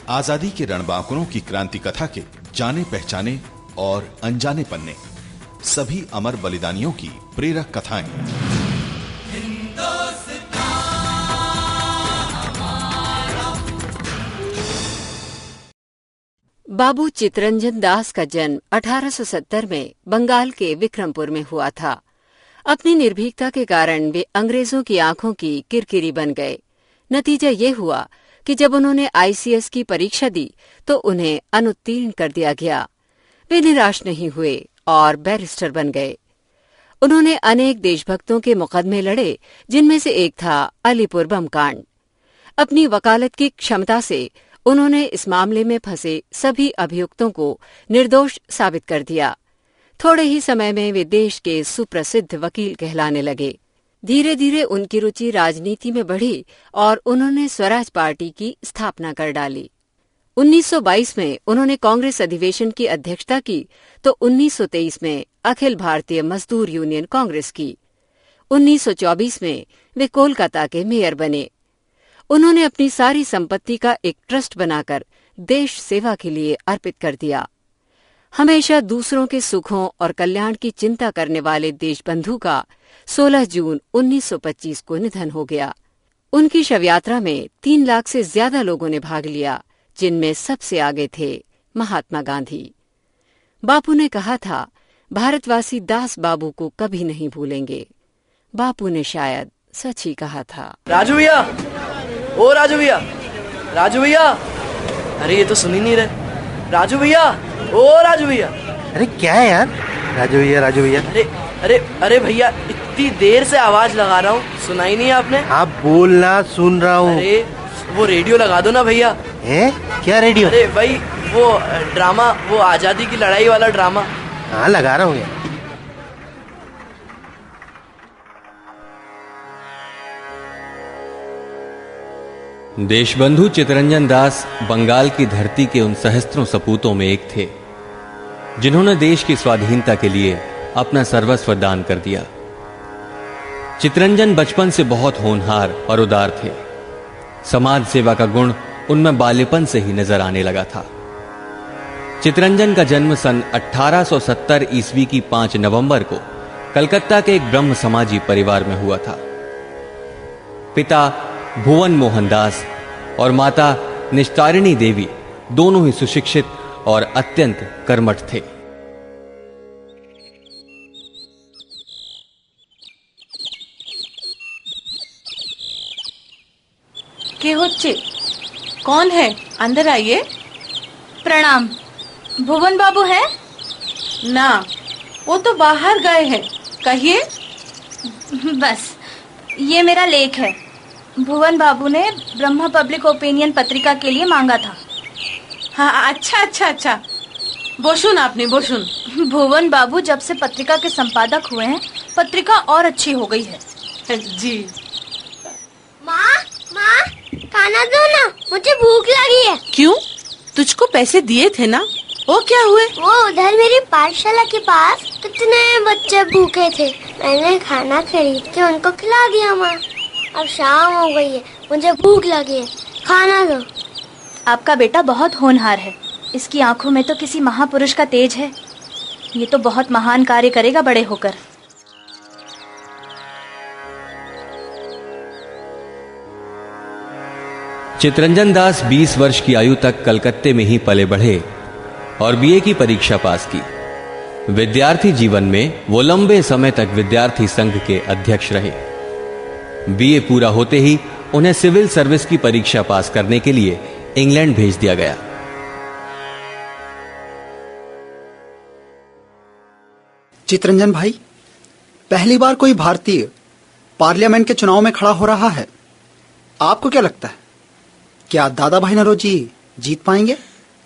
आजादी के रणबांकुरों की क्रांति कथा के जाने पहचाने और अनजाने पन्ने, सभी अमर बलिदानियों की प्रेरक कथाएं। बाबू चितरंजन दास का जन्म 1870 में बंगाल के विक्रमपुर में हुआ था। अपनी निर्भीकता के कारण वे अंग्रेजों की आंखों की किरकिरी बन गए। नतीजा ये हुआ कि जब उन्होंने आईसीएस की परीक्षा दी तो उन्हें अनुत्तीर्ण कर दिया गया। वे निराश नहीं हुए और बैरिस्टर बन गए। उन्होंने अनेक देशभक्तों के मुकदमे लड़े, जिनमें से एक था अलीपुर बम कांड। अपनी वकालत की क्षमता से उन्होंने इस मामले में फंसे सभी अभियुक्तों को निर्दोष साबित कर दिया। थोड़े ही समय में वे देश के सुप्रसिद्ध वकील कहलाने लगे। धीरे धीरे उनकी रुचि राजनीति में बढ़ी और उन्होंने स्वराज पार्टी की स्थापना कर डाली। 1922 में उन्होंने कांग्रेस अधिवेशन की अध्यक्षता की तो 1923 में अखिल भारतीय मजदूर यूनियन कांग्रेस की। 1924 में वे कोलकाता के मेयर बने। उन्होंने अपनी सारी संपत्ति का एक ट्रस्ट बनाकर देश सेवा के लिए अर्पित कर दिया। हमेशा दूसरों के सुखों और कल्याण की चिंता करने वाले देशबंधु का 16 जून 1925 को निधन हो गया। उनकी शव यात्रा में 3 लाख से ज्यादा लोगों ने भाग लिया, जिनमें सबसे आगे थे महात्मा गांधी। बापू ने कहा था, भारतवासी दास बाबू को कभी नहीं भूलेंगे। बापू ने शायद सच ही कहा था। राजू भैया, ओ राजू भैया, राजू भैया, अरे ये तो सुन ही नहीं रहे। राजू भैया, ओ राजू भैया। अरे क्या है यार, राजू भैया राजू भैया। अरे अरे अरे भैया, इतनी देर से आवाज लगा रहा हूँ, सुनाई नहीं आपने? आप बोलना, सुन रहा हूँ। अरे वो रेडियो लगा दो ना भैया। क्या रेडियो? अरे भाई वो ड्रामा, वो आजादी की लड़ाई वाला ड्रामा। हाँ लगा रहा हूँ यार। देशबंधु चितरंजन दास बंगाल की धरती के उन सहस्त्रों सपूतों में एक थे जिन्होंने देश की स्वाधीनता के लिए अपना सर्वस्व दान कर दिया। चितरंजन बचपन से बहुत होनहार और उदार थे। समाज सेवा का गुण उनमें बाल्यपन से ही नजर आने लगा था। चितरंजन का जन्म सन 1870 ईस्वी की 5 नवंबर को कलकत्ता के एक ब्रह्म समाजी परिवार में हुआ था। पिता भुवन मोहन दास और माता निस्तारिणी देवी दोनों ही सुशिक्षित और अत्यंत कर्मठ थे। के होच्छे? कौन है? अंदर आइए। प्रणाम। भुवन बाबू है? ना, वो तो बाहर गए हैं। कहिए। बस ये मेरा लेख है। भुवन बाबू ने ब्रह्मा पब्लिक ओपिनियन पत्रिका के लिए मांगा था। हाँ, अच्छा। बोशुन आपने, बोशुन। भुवन बाबू जब से पत्रिका के संपादक हुए हैं, पत्रिका और अच्छी हो गई है। जी। माँ, खाना दो ना, मुझे भूख लगी है। क्यों? तुझको पैसे दिए थे ना, वो क्या हुए? वो उधर मेरी पाठशाला के पास कितने बच्चे भूखे थे, मैंने खाना खरीद के उनको खिला दिया। माँ, अब शाम हो गई है, मुझे भूख लगी है, खाना दो। आपका बेटा बहुत होनहार है। इसकी आंखों में तो किसी महापुरुष का तेज है। ये तो बहुत महान कार्य करेगा बड़े होकर। चितरंजन दास 20 वर्ष की आयु तक कलकत्ते में ही पले बढ़े और बीए की परीक्षा पास की। विद्यार्थी जीवन में वो लंबे समय तक विद्यार्थी संघ के अध्यक्ष रहे। बीए पूरा होते ही उन्हें सिविल सर्विस की परीक्षा पास करने के लिए इंग्लैंड भेज दिया गया। चितरंजन भाई, पहली बार कोई भारतीय पार्लियामेंट के चुनाव में खड़ा हो रहा है। आपको क्या लगता है, क्या दादा भाई नौरोजी जीत पाएंगे?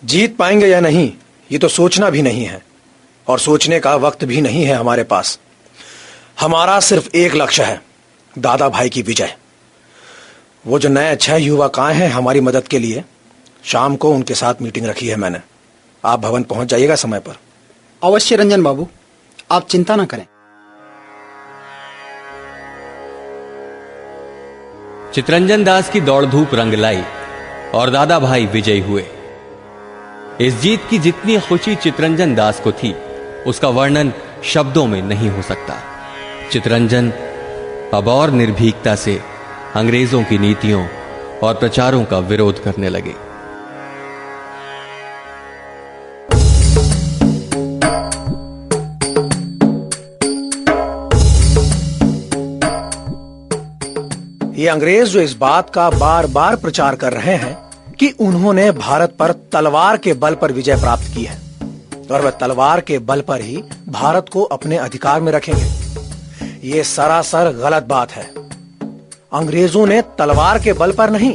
जीत पाएंगे या नहीं, ये तो सोचना भी नहीं है और सोचने का वक्त भी नहीं है हमारे पास। हमारा सिर्फ एक लक्ष्य है, दादा भाई की विजय। वो जो नए 6 युवक आए हैं हमारी मदद के लिए, शाम को उनके साथ मीटिंग रखी है मैंने। आप भवन पहुंच जाइएगा समय पर। अवश्य रंजन बाबू, आप चिंता न करें। चितरंजन दास की दौड़ धूप रंग लाई और दादा भाई विजयी हुए। इस जीत की जितनी खुशी चितरंजन दास को थी, उसका वर्णन शब्दों में नहीं हो सकता। चितरंजन अब और निर्भीकता से अंग्रेजों की नीतियों और प्रचारों का विरोध करने लगे। ये अंग्रेज जो इस बात का बार बार प्रचार कर रहे हैं कि उन्होंने भारत पर तलवार के बल पर विजय प्राप्त की है और वह तलवार के बल पर ही भारत को अपने अधिकार में रखेंगे, ये सरासर गलत बात है। अंग्रेजों ने तलवार के बल पर नहीं,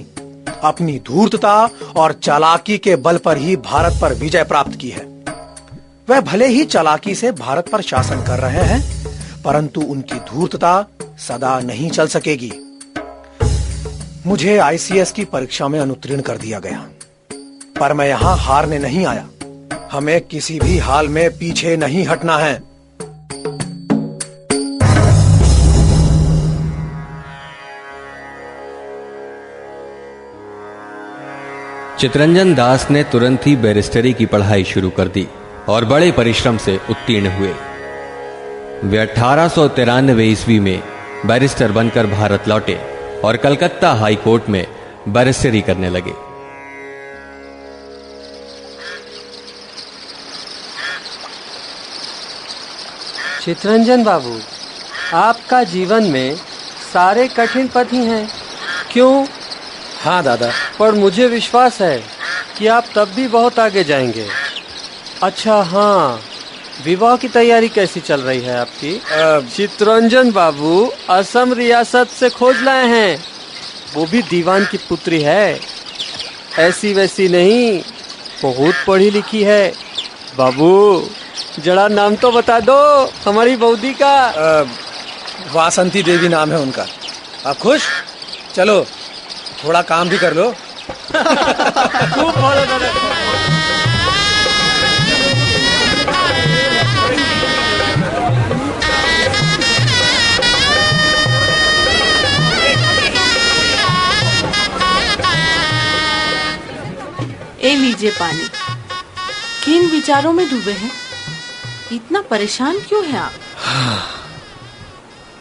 अपनी धूर्तता और चालाकी के बल पर ही भारत पर विजय प्राप्त की है। वह भले ही चालाकी से भारत पर शासन कर रहे हैं, परंतु उनकी धूर्तता सदा नहीं चल सकेगी। मुझे आईसीएस की परीक्षा में अनुत्तीर्ण कर दिया गया, पर मैं यहां हारने नहीं आया। हमें किसी भी हाल में पीछे नहीं हटना है। चितरंजन दास ने तुरंत ही बैरिस्टरी की पढ़ाई शुरू कर दी और बड़े परिश्रम से उत्तीर्ण हुए। वे 1893 ईस्वी में बैरिस्टर बनकर भारत लौटे और कलकत्ता हाई कोर्ट में बैरिस्टरी करने लगे। चितरंजन बाबू, आपका जीवन में सारे कठिन पथ ही हैं, क्यों? हाँ दादा, पर मुझे विश्वास है कि आप तब भी बहुत आगे जाएंगे। अच्छा हाँ, विवाह की तैयारी कैसी चल रही है आपकी? चितरंजन बाबू असम रियासत से खोज लाए हैं, वो भी दीवान की पुत्री है, ऐसी वैसी नहीं, बहुत पढ़ी लिखी है। बाबू जरा नाम तो बता दो हमारी बौदी का। वासंती देवी नाम है उनका। आप खुश? चलो थोड़ा काम भी कर लो। खूब बोलो दादा। ए लीजिए पानी। किन विचारों में डूबे हैं? इतना परेशान क्यों हैं आप?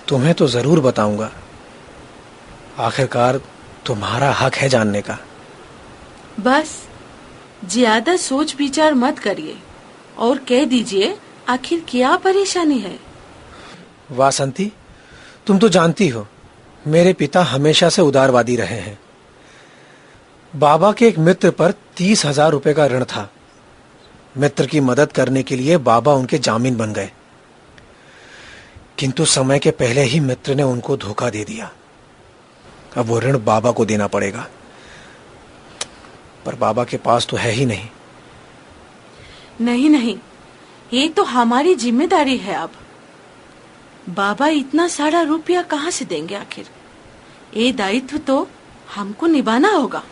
तुम्हें तो जरूर बताऊंगा, आखिरकार तुम्हारा हक है जानने का। बस ज्यादा सोच विचार मत करिए और कह दीजिए आखिर क्या परेशानी है। वासंती, तुम तो जानती हो मेरे पिता हमेशा से उदारवादी रहे हैं। बाबा के एक मित्र पर 30,000 रुपए का ऋण था। मित्र की मदद करने के लिए बाबा उनके जामीन बन गए, किंतु समय के पहले ही मित्र ने उनको धोखा दे दिया। अब वो ऋण बाबा को देना पड़ेगा, पर बाबा के पास तो है ही नहीं। नहीं, ये तो हमारी जिम्मेदारी है। अब बाबा इतना सारा रुपया कहाँ से देंगे आखिर? ये दायित्व तो हमको निभाना होगा।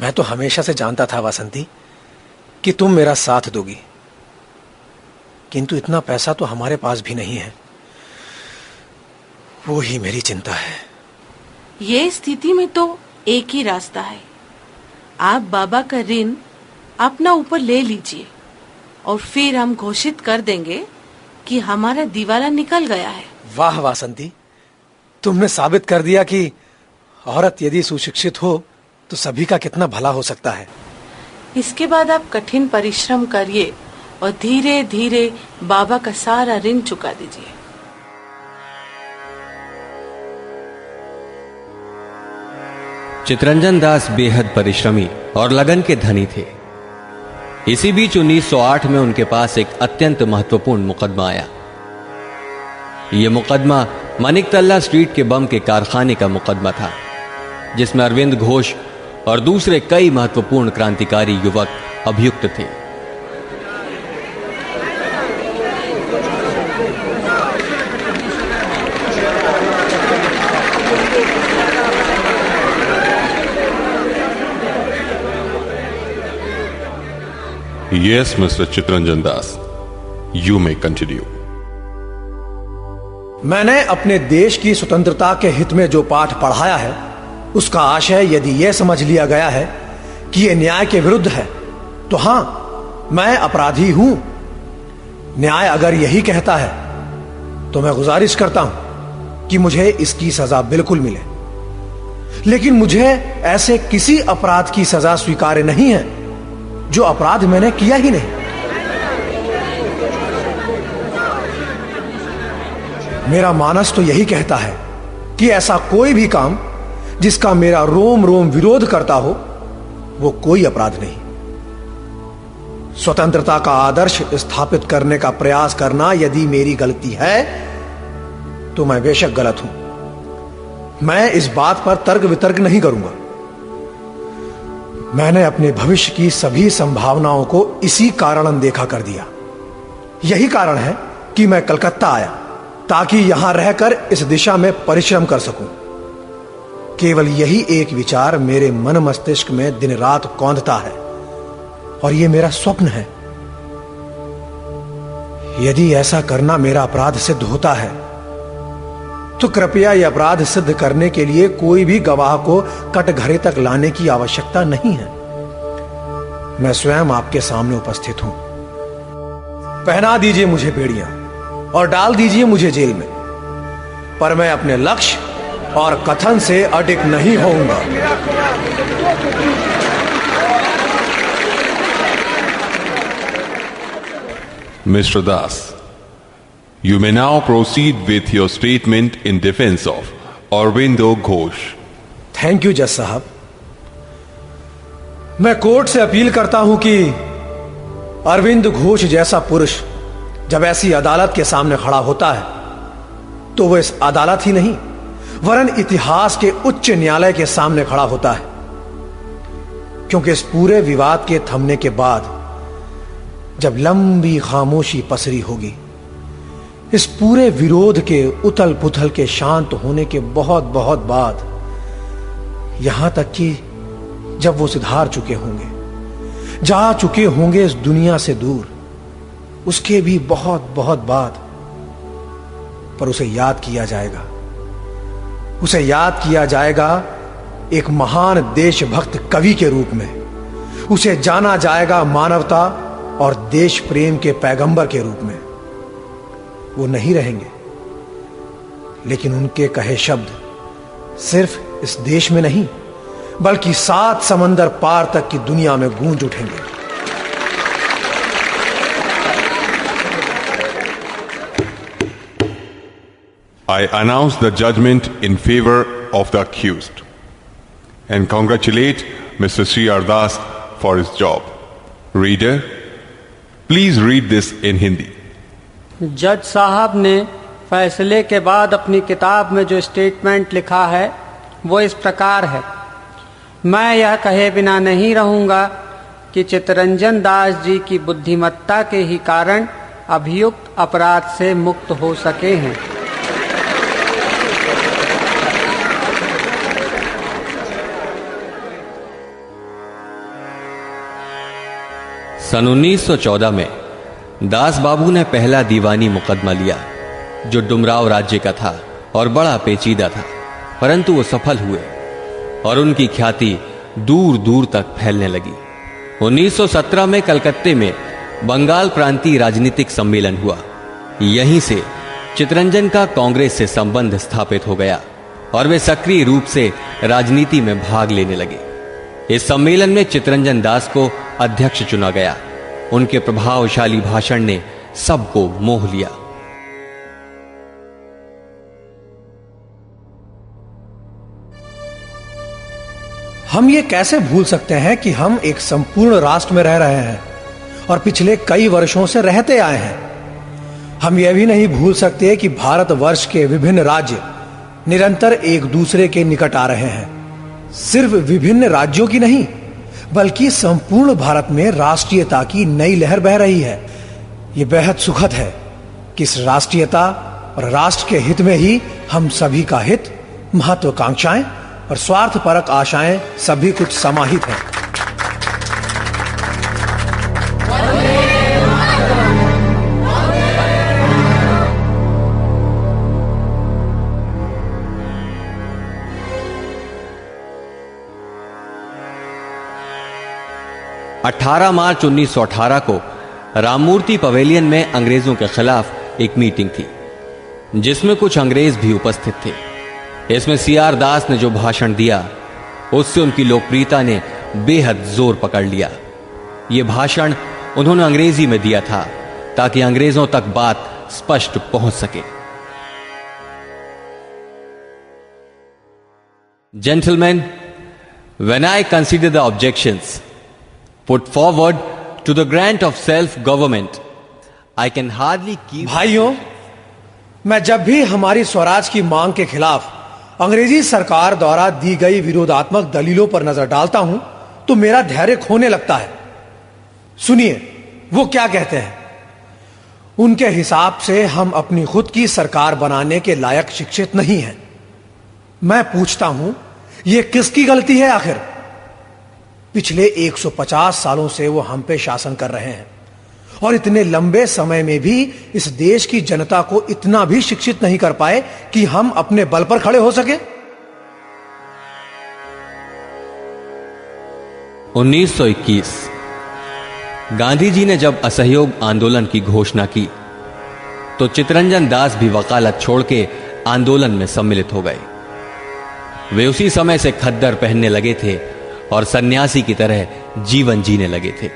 मैं तो हमेशा से जानता था वासंती कि तुम मेरा साथ दोगी, किंतु इतना पैसा तो हमारे पास भी नहीं है। वो ही मेरी चिंता है। ये स्थिति में तो एक ही रास्ता है, आप बाबा का ऋण अपना ऊपर ले लीजिए और फिर हम घोषित कर देंगे कि हमारा दिवाला निकल गया है। वाह वासंती, तुमने साबित कर दिया कि औरत यदि सुशिक्षित हो तो सभी का कितना भला हो सकता है। इसके बाद आप कठिन परिश्रम करिए और धीरे धीरे बाबा का सारा ऋण चुका दीजिए। चितरंजन दास बेहद परिश्रमी और लगन के धनी थे। इसी बीच 1908 में उनके पास एक अत्यंत महत्वपूर्ण मुकदमा आया। यह मुकदमा मानिकतल्ला स्ट्रीट के बम के कारखाने का मुकदमा था, जिसमें अरविंद घोष और दूसरे कई महत्वपूर्ण क्रांतिकारी युवक अभियुक्त थे। Yes, Mr. Chitranjan Das, you may continue. मैंने अपने देश की स्वतंत्रता के हित में जो पाठ पढ़ाया है, उसका आशय यदि यह समझ लिया गया है कि यह न्याय के विरुद्ध है, तो हां, मैं अपराधी हूं। न्याय अगर यही कहता है तो मैं गुजारिश करता हूं कि मुझे इसकी सजा बिल्कुल मिले, लेकिन मुझे ऐसे किसी अपराध की सजा स्वीकार्य नहीं है जो अपराध मैंने किया ही नहीं। मेरा मानस तो यही कहता है कि ऐसा कोई भी काम जिसका मेरा रोम रोम विरोध करता हो, वो कोई अपराध नहीं। स्वतंत्रता का आदर्श स्थापित करने का प्रयास करना यदि मेरी गलती है तो मैं बेशक गलत हूं। मैं इस बात पर तर्क वितर्क नहीं करूंगा। मैंने अपने भविष्य की सभी संभावनाओं को इसी कारण अनदेखा कर दिया। यही कारण है कि मैं कलकत्ता आया, ताकि यहां रहकर इस दिशा में परिश्रम कर सकूं। केवल यही एक विचार मेरे मन मस्तिष्क में दिन रात कौंधता है, और यह मेरा स्वप्न है। यदि ऐसा करना मेरा अपराध सिद्ध होता है, तो कृपया यह अपराध सिद्ध करने के लिए कोई भी गवाह को कटघरे तक लाने की आवश्यकता नहीं है। मैं स्वयं आपके सामने उपस्थित हूं। पहना दीजिए मुझे बेड़ियां और डाल दीजिए मुझे जेल में, पर मैं अपने लक्ष्य और कथन से अडिग नहीं होऊंगा। Mr. Das, you may now proceed with your statement in defense of Aurobindo Ghosh. Thank you जज साहब। मैं कोर्ट से अपील करता हूं कि अरविंद घोष जैसा पुरुष जब ऐसी अदालत के सामने खड़ा होता है, तो वह इस अदालत ही नहीं वरन इतिहास के उच्च न्यायालय के सामने खड़ा होता है, क्योंकि इस पूरे विवाद के थमने के बाद जब लंबी खामोशी पसरी होगी, इस पूरे विरोध के उथल पुथल के शांत होने के बहुत बहुत बाद, यहां तक कि जब वो सिधार चुके होंगे, जा चुके होंगे इस दुनिया से दूर, उसके भी बहुत बहुत बाद, पर उसे याद किया जाएगा। उसे याद किया जाएगा एक महान देशभक्त कवि के रूप में। उसे जाना जाएगा मानवता और देश प्रेम के पैगंबर के रूप में। वो नहीं रहेंगे, लेकिन उनके कहे शब्द सिर्फ इस देश में नहीं, बल्कि 7 समंदर पार तक की दुनिया में गूंज उठेंगे। I announce the judgment in favor of the accused and congratulate Mr. Sri Das for his job. Reader, please read this in Hindi. जज साहब ने फैसले के बाद अपनी किताब में जो स्टेटमेंट लिखा है वो इस प्रकार है। मैं यह कहे बिना नहीं रहूंगा कि चितरंजन दास जी की बुद्धिमत्ता के ही कारण अभियुक्त अपराध से मुक्त हो सके हैं। सन 1914 में दास बाबू ने पहला दीवानी मुकदमा लिया, जो डुमराव राज्य का था और बड़ा पेचीदा था, परंतु वो सफल हुए और उनकी ख्याति दूर दूर तक फैलने लगी। 1917 में कलकत्ते में बंगाल प्रांतीय राजनीतिक सम्मेलन हुआ। यहीं से चितरंजन का कांग्रेस से संबंध स्थापित हो गया और वे सक्रिय रूप से राजनीति में भाग लेने लगे। इस सम्मेलन में चितरंजन दास को अध्यक्ष चुना गया। उनके प्रभावशाली भाषण ने सबको मोह लिया। हम ये कैसे भूल सकते हैं कि हम एक संपूर्ण राष्ट्र में रह रहे हैं और पिछले कई वर्षों से रहते आए हैं। हम यह भी नहीं भूल सकते कि भारतवर्ष के विभिन्न राज्य निरंतर एक दूसरे के निकट आ रहे हैं। सिर्फ विभिन्न राज्यों की नहीं, बल्कि संपूर्ण भारत में राष्ट्रीयता की नई लहर बह रही है। यह बेहद सुखद है कि इस राष्ट्रीयता और राष्ट्र के हित में ही हम सभी का हित, महत्वाकांक्षाएं और स्वार्थपरक आशाएं सभी कुछ समाहित हैं। 18 मार्च 1918 को राममूर्ति पवेलियन में अंग्रेजों के खिलाफ एक मीटिंग थी, जिसमें कुछ अंग्रेज भी उपस्थित थे। इसमें सीआर दास ने जो भाषण दिया, उससे उनकी लोकप्रियता ने बेहद जोर पकड़ लिया। यह भाषण उन्होंने अंग्रेजी में दिया था ताकि अंग्रेजों तक बात स्पष्ट पहुंच सके। Gentlemen, when I consider the objections put forward to the grant of self-government, I can hardly keep... भाइयों, मैं जब भी हमारी स्वराज की मांग के खिलाफ अंग्रेजी सरकार द्वारा दी गई विरोधात्मक दलीलों पर नजर डालता हूं तो मेरा धैर्य खोने लगता है। सुनिए वो क्या कहते हैं। उनके हिसाब से हम अपनी खुद की सरकार बनाने के लायक शिक्षित नहीं हैं। मैं पूछता हूं, यह किसकी गलती है आखिर? पिछले 150 सालों से वो हम पे शासन कर रहे हैं और इतने लंबे समय में भी इस देश की जनता को इतना भी शिक्षित नहीं कर पाए कि हम अपने बल पर खड़े हो सके। 1921 गांधी जी ने जब असहयोग आंदोलन की घोषणा की तो चितरंजन दास भी वकालत छोड़ के आंदोलन में सम्मिलित हो गए। वे उसी समय से खद्दर पहनने लगे थे और सन्यासी की तरह जीवन जीने लगे थे।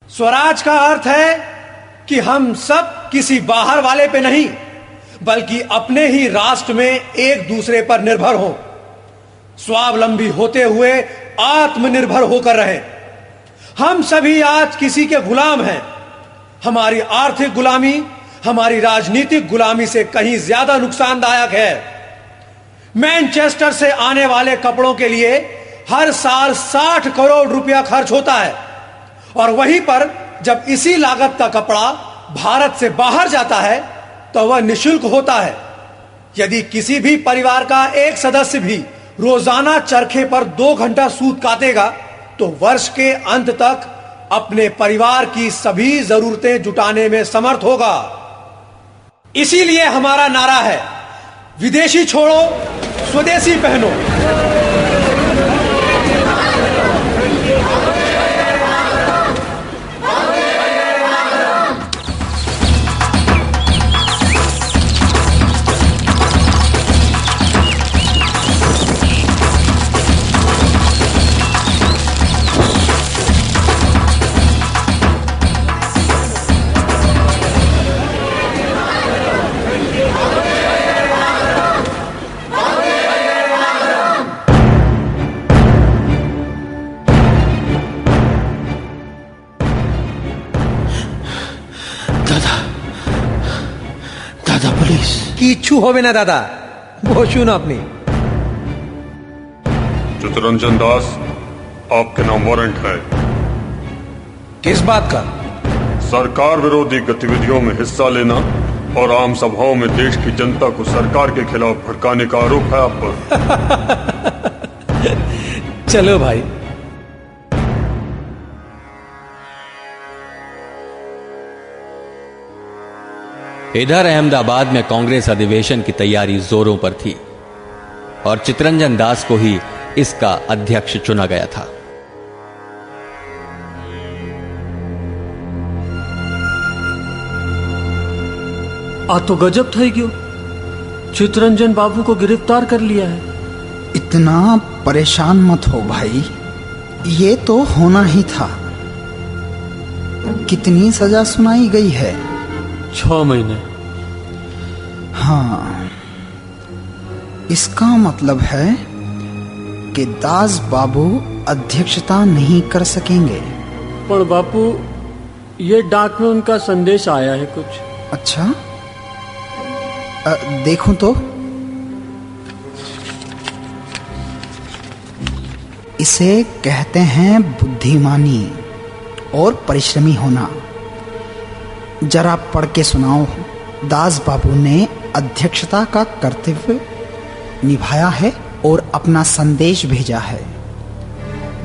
स्वराज का अर्थ है कि हम सब किसी बाहर वाले पे नहीं बल्कि अपने ही राष्ट्र में एक दूसरे पर निर्भर हो, स्वावलंबी होते हुए आत्मनिर्भर होकर रहे। हम सभी आज किसी के गुलाम हैं। हमारी आर्थिक गुलामी हमारी राजनीतिक गुलामी से कहीं ज्यादा नुकसानदायक है। मैनचेस्टर से आने वाले कपड़ों के लिए हर साल 60 करोड़ रुपया खर्च होता है और वहीं पर जब इसी लागत का कपड़ा भारत से बाहर जाता है तो वह निशुल्क होता है। यदि किसी भी परिवार का एक सदस्य भी रोजाना चरखे पर 2 घंटा सूत काटेगा तो वर्ष के अंत तक अपने परिवार की सभी जरूरतें जुटाने में समर्थ होगा। इसीलिए हमारा नारा है, विदेशी छोड़ो, स्वदेशी पहनो। इच्छू होवे ना दादा, घोषू ना अपनी। चितरंजन दास, आपके नाम वारंट है। किस बात का? सरकार विरोधी गतिविधियों में हिस्सा लेना और आम सभाओं में देश की जनता को सरकार के खिलाफ भड़काने का आरोप है आप पर। चलो भाई। इधर अहमदाबाद में कांग्रेस अधिवेशन की तैयारी जोरों पर थी और चितरंजन दास को ही इसका अध्यक्ष चुना गया था। आ तो गजब था क्यों, चितरंजन बाबू को गिरफ्तार कर लिया है। इतना परेशान मत हो भाई, ये तो होना ही था। कितनी सजा सुनाई गई है? 6 महीने। हाँ, इसका मतलब है कि दास बाबू अध्यक्षता नहीं कर सकेंगे। पर बापू, ये डाक में उनका संदेश आया है कुछ। अच्छा, देखूं तो। इसे कहते हैं बुद्धिमानी और परिश्रमी होना। जरा पढ़ के सुनाओ। दास बाबू ने अध्यक्षता का कर्तव्य निभाया है और अपना संदेश भेजा है।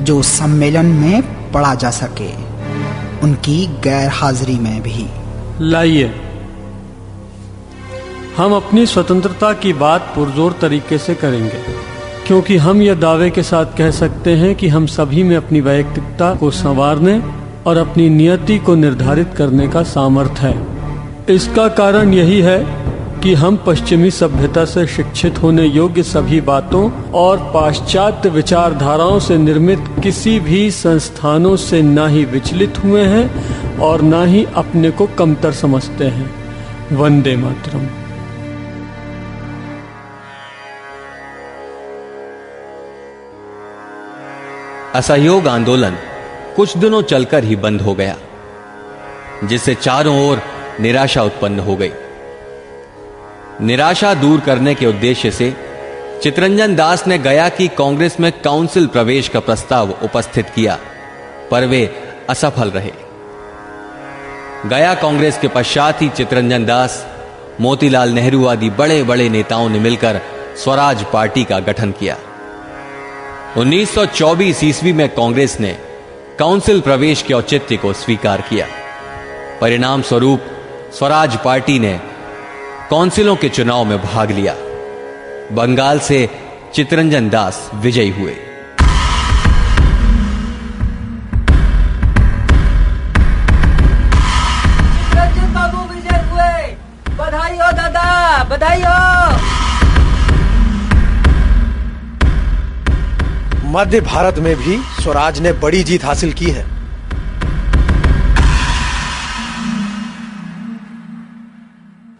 जो सम्मेलन में पढ़ा जा सके, उनकी गैर हाजिरी में भी। लाइए, हम अपनी स्वतंत्रता की बात पुरजोर तरीके से करेंगे, क्योंकि हम यह दावे के साथ कह सकते हैं कि हम सभी में अपनी वैयक्तिकता को संवारने और अपनी नियति को निर्धारित करने का सामर्थ्य है। इसका कारण यही है कि हम पश्चिमी सभ्यता से शिक्षित होने योग्य सभी बातों और पाश्चात्य विचारधाराओं से निर्मित किसी भी संस्थानों से ना ही विचलित हुए हैं और ना ही अपने को कमतर समझते हैं। वंदे मातरम। असहयोग आंदोलन कुछ दिनों चलकर ही बंद हो गया, जिससे चारों ओर निराशा उत्पन्न हो गई। निराशा दूर करने के उद्देश्य से चितरंजन दास ने गया की कांग्रेस में काउंसिल प्रवेश का प्रस्ताव उपस्थित किया, पर वे असफल रहे। गया कांग्रेस के पश्चात ही चितरंजन दास, मोतीलाल नेहरू आदि बड़े बड़े नेताओं ने मिलकर स्वराज पार्टी का गठन किया। 1924 ईस्वी में कांग्रेस ने काउंसिल प्रवेश के औचित्य को स्वीकार किया। परिणाम स्वरूप स्वराज पार्टी ने काउंसिलों के चुनाव में भाग लिया। बंगाल से चितरंजन दास विजयी हुए। चितरंजन बाबू विजय हुए। बधाई हो दादा, बधाई हो। मध्य भारत में भी स्वराज ने बड़ी जीत हासिल की है।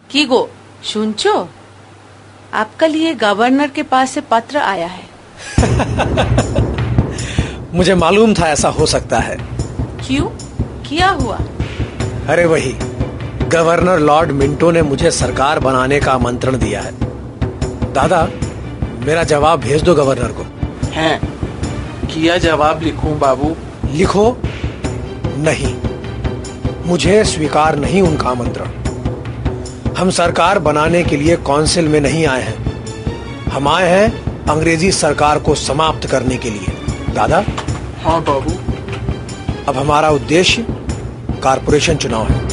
कीगो सुनचो, आपका लिए गवर्नर के पास से पत्र आया है। मुझे मालूम था ऐसा हो सकता है। क्यों, क्या हुआ? अरे वही, गवर्नर लॉर्ड मिंटो ने मुझे सरकार बनाने का आमंत्रण दिया है। दादा, मेरा जवाब भेज दो गवर्नर को। हैं, किया जवाब लिखूं बाबू? लिखो। नहीं, मुझे स्वीकार नहीं उनका आमंत्रण। हम सरकार बनाने के लिए काउंसिल में नहीं आए हैं, हम आए हैं अंग्रेजी सरकार को समाप्त करने के लिए। दादा? हाँ बाबू। अब हमारा उद्देश्य कारपोरेशन चुनाव है।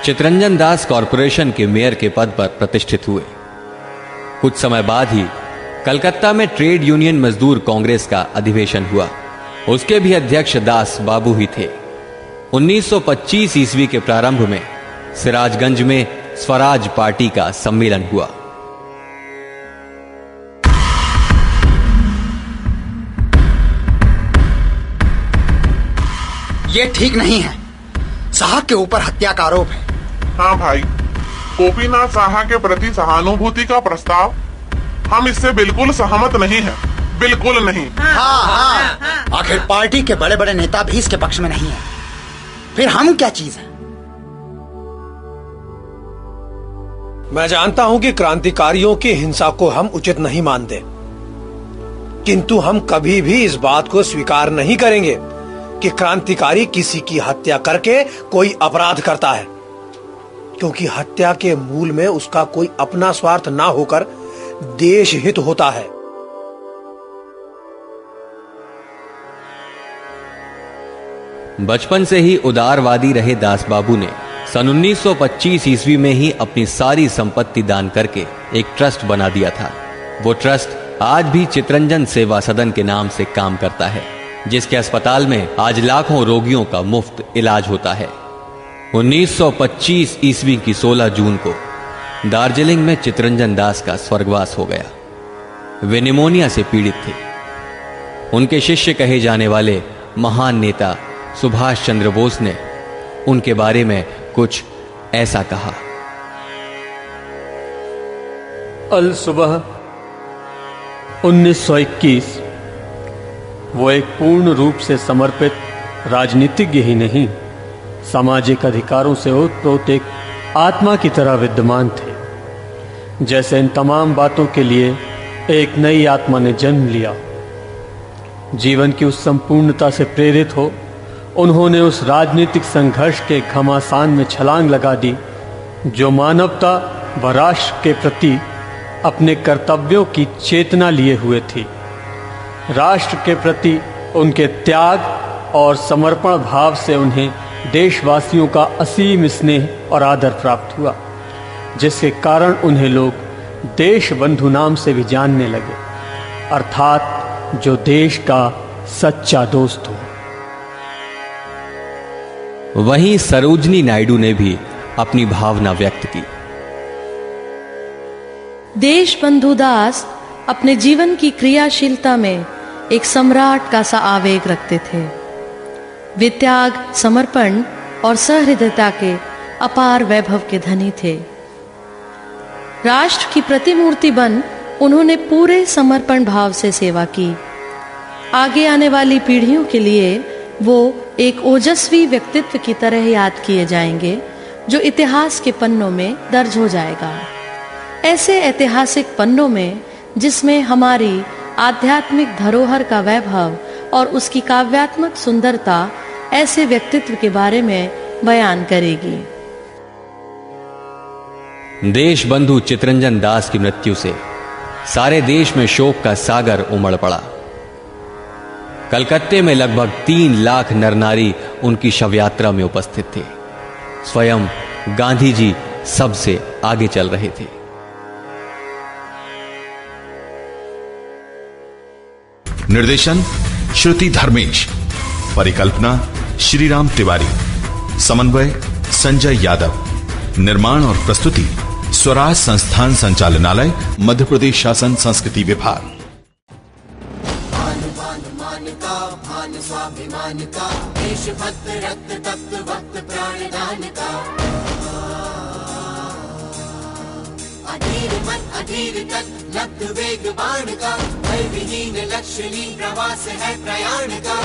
चितरंजन दास कॉरपोरेशन के मेयर के पद पर प्रतिष्ठित हुए। कुछ समय बाद ही कलकत्ता में ट्रेड यूनियन मजदूर कांग्रेस का अधिवेशन हुआ। उसके भी अध्यक्ष दास बाबू ही थे। 1925 ईस्वी के प्रारंभ में सिराजगंज में स्वराज पार्टी का सम्मेलन हुआ। ये ठीक नहीं है। साहब के ऊपर हत्या का आरोप है। हाँ भाई, गोपीनाथ साहा के प्रति सहानुभूति का प्रस्ताव, हम इससे बिल्कुल सहमत नहीं हैं, बिल्कुल नहीं। हाँ। आखिर पार्टी के बड़े बड़े नेता भी इसके पक्ष में नहीं है, फिर हम क्या चीज है? मैं जानता हूं कि क्रांतिकारियों की हिंसा को हम उचित नहीं मानते, किंतु हम कभी भी इस बात को स्वीकार नहीं करेंगे कि क्रांतिकारी किसी की हत्या करके कोई अपराध करता है, क्योंकि हत्या के मूल में उसका कोई अपना स्वार्थ ना होकर देश हित होता है। बचपन से ही उदारवादी रहे दास बाबू ने सन 1925 ईस्वी में ही अपनी सारी संपत्ति दान करके एक ट्रस्ट बना दिया था। वो ट्रस्ट आज भी चितरंजन सेवा सदन के नाम से काम करता है, जिसके अस्पताल में आज लाखों रोगियों का मुफ्त इलाज होता है। 1925 ईस्वी की 16 जून को दार्जिलिंग में चितरंजन दास का स्वर्गवास हो गया। वे निमोनिया से पीड़ित थे। उनके शिष्य कहे जाने वाले महान नेता सुभाष चंद्र बोस ने उनके बारे में कुछ ऐसा कहा। अल सुबह 1921 वो एक पूर्ण रूप से समर्पित राजनीतिज्ञ ही नहीं, सामाजिक अधिकारों से ओतप्रोत एक आत्मा की तरह विद्यमान थे। जैसे इन तमाम बातों के लिए एक नई आत्मा ने जन्म लिया। जीवन की उस संपूर्णता से प्रेरित हो उन्होंने उस राजनीतिक संघर्ष के घमासान में छलांग लगा दी जो मानवता व राष्ट्र के प्रति अपने कर्तव्यों की चेतना लिए हुए थी। राष्ट्र के प्रति उनके त्याग और समर्पण भाव से उन्हें देशवासियों का असीम स्नेह और आदर प्राप्त हुआ, जिसके कारण उन्हें लोग देश बंधु नाम से भी जानने लगे, अर्थात जो देश का सच्चा दोस्त हो। वहीं सरोजनी नायडू ने भी अपनी भावना व्यक्त की। देशबंधु दास अपने जीवन की क्रियाशीलता में एक सम्राट का सा आवेग रखते थे। वे त्याग, समर्पण और सहृदयता के अपार वैभव के धनी थे। राष्ट्र की प्रतिमूर्ति बन उन्होंने पूरे समर्पण भाव से सेवा की। आगे आने वाली पीढ़ियों के लिए वो एक ओजस्वी व्यक्तित्व की तरह याद किए जाएंगे जो इतिहास के पन्नों में दर्ज हो जाएगा। ऐसे ऐतिहासिक पन्नों में जिसमें हमारी आध्यात्मिक धरोहर का वैभव और उसकी काव्यात्मक सुंदरता ऐसे व्यक्तित्व के बारे में बयान करेगी। देशबंधु चितरंजन दास की मृत्यु से सारे देश में शोक का सागर उमड़ पड़ा। कलकत्ते में लगभग 3 लाख नरनारी उनकी शवयात्रा में उपस्थित थे। स्वयं गांधी जी सबसे आगे चल रहे थे। निर्देशन श्रुति धर्मेश, परिकल्पना श्रीराम तिवारी, समन्वय संजय यादव, निर्माण और प्रस्तुति स्वराज संस्थान संचालनालय, मध्य प्रदेश शासन संस्कृति विभाग। स्वाभिमान का देशभक्त रक्त तप्त वक्त प्राणदान का अधीर मन अधीर तक लब्ध वेग बाण का भय विहीन लक्ष्यहीन प्रवास है प्रयाण का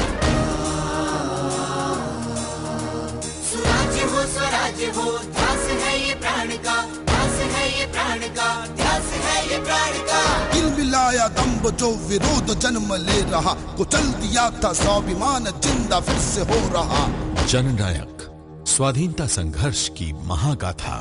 स्वराज्य हो ध्यास है ये प्राण का ध्यास है ये प्राण का ध्यास है ये प्राण का दिल मिलाया दम्भ जो विरोध जन्म ले रहा कुचल दिया था स्वाभिमान जिंदा फिर से हो रहा। जननायक स्वाधीनता संघर्ष की महागाथा।